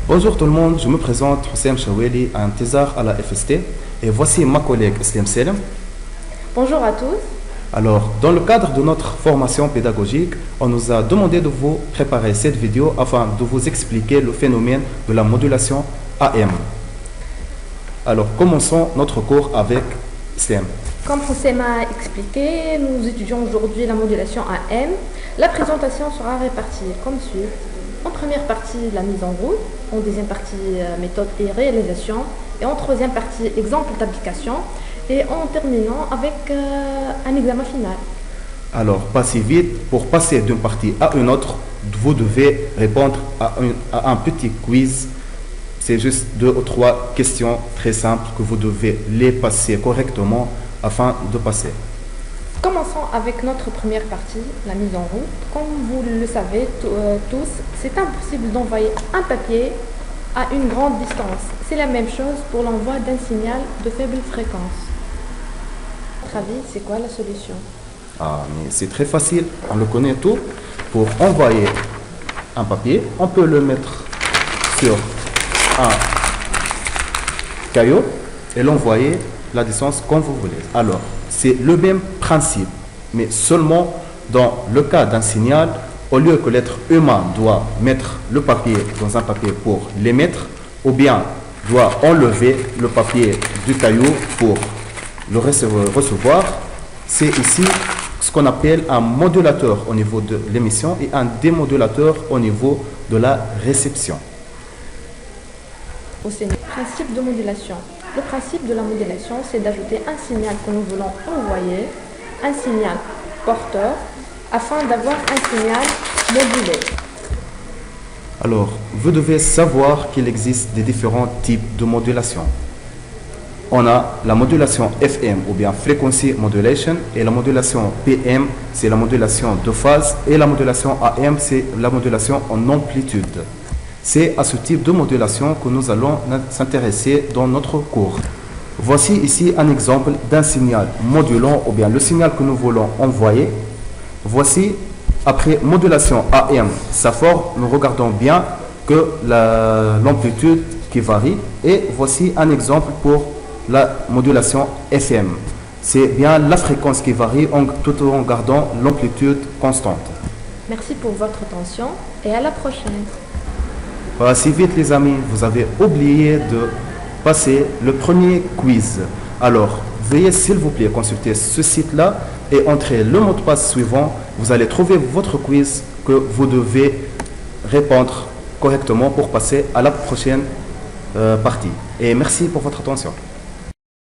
Bonjour tout le monde, je me présente Houssem Chaweli, un thésard à la FST et voici ma collègue Eslem Selem. Bonjour à tous. Alors, dans le cadre de notre formation pédagogique, on nous a demandé de vous préparer cette vidéo afin de vous expliquer le phénomène de la modulation AM. Alors, commençons notre cours avec Eslem. Comme Houssem a expliqué, nous étudions aujourd'hui la modulation AM. La présentation sera répartie comme suit. En première partie, la mise en route. En deuxième partie, méthode et réalisation. Et en troisième partie, exemple d'application. Et en terminant avec un examen final. Alors, passez vite. Pour passer d'une partie à une autre, vous devez répondre à un petit quiz. C'est juste 2 ou 3 questions très simples que vous devez les passer correctement afin de passer. Commençons avec notre première partie, la mise en route. Comme vous le savez tous, c'est impossible d'envoyer un papier à une grande distance. C'est la même chose pour l'envoi d'un signal de faible fréquence. À votre avis, c'est quoi la solution? Mais c'est très facile, on le connaît tout. Pour envoyer un papier, on peut le mettre sur un caillou et l'envoyer la distance comme vous voulez. Alors, c'est le même principe, mais seulement dans le cas d'un signal, au lieu que l'être humain doit mettre le papier dans un papier pour l'émettre, ou bien doit enlever le papier du caillou pour le recevoir, c'est ici ce qu'on appelle un modulateur au niveau de l'émission et un démodulateur au niveau de la réception. C'est le principe de modulation. Le principe de la modulation, c'est d'ajouter un signal que nous voulons envoyer, un signal porteur, afin d'avoir un signal modulé. Alors, vous devez savoir qu'il existe des différents types de modulation. On a la modulation FM ou bien Frequency Modulation et la modulation PM, c'est la modulation de phase et la modulation AM, c'est la modulation en amplitude. C'est à ce type de modulation que nous allons s'intéresser dans notre cours. Voici ici un exemple d'un signal modulant ou bien le signal que nous voulons envoyer. Voici, après modulation AM, ça forme, nous regardons bien que l'amplitude qui varie. Et voici un exemple pour la modulation FM. C'est bien la fréquence qui varie tout en gardant l'amplitude constante. Merci pour votre attention et à la prochaine. Si vite les amis, vous avez oublié de passer le premier quiz. Alors, veuillez s'il vous plaît consulter ce site-là et entrer le mot de passe suivant. Vous allez trouver votre quiz que vous devez répondre correctement pour passer à la prochaine partie. Et merci pour votre attention.